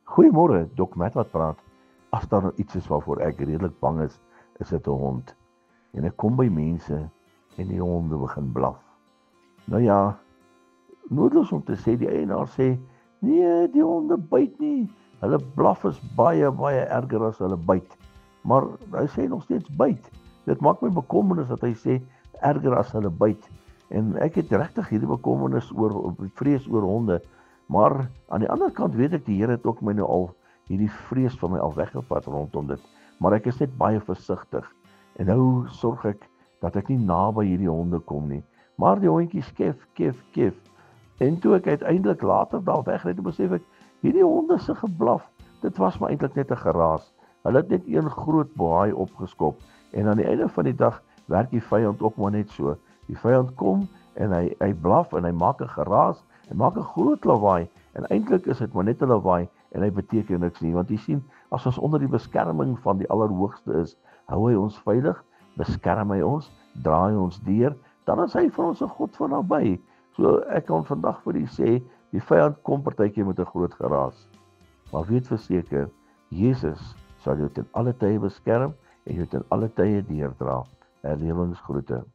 Goeiemôre, Dok Matt wat praat. As daar nou iets is waarvoor ek redelik bang is dit 'n hond. En ek kom by mense en die honde begin blaf. Nou ja, noodloos om te sê, die eienaar sê, nee, die honde byt nie. Hulle blaf is baie, baie erger as hulle byt. Maar hy sê nog steeds byt. Dit maak my bekommernis dat hy sê erger as hulle byt. En ek het regtig hierdie bekommernis oor vrees oor honde. Maar aan die ander kant weet ek die Here het ook my nou al hierdie vrees van my al weggevat rondom dit. Maar ek is net baie versigtig. En nou sorg ek dat ek nie naby hierdie honde kom nie. Maar die hondjies kef. En toe ek uiteindelik later daar wegry, toe besef ek, hierdie honde se geblaf, dit was maar eintlik net 'n geraas. Hulle het net een groot baai opgeskop. En aan die einde van die dag werk die vyand ook maar net so. Die vyand kom en hy blaf en hy maak 'n geraas, hy maak 'n groot lawaai en eintlik is dit maar net 'n lawaai en hy beteken niks nie, want jy sien, as ons onder die beskerming van die Allerhoogste is, hou hy ons veilig, beskerm hy ons, draai ons deur, dan is hy vir ons 'n God van naby. So ek kan vandag vir u sê, die vyand kom partykeer met 'n groot geraas. Maar weet verseker, Jesus sal jou ten alle tye beskerm en jou ten alle tye deurdra. Herlewingsgroete.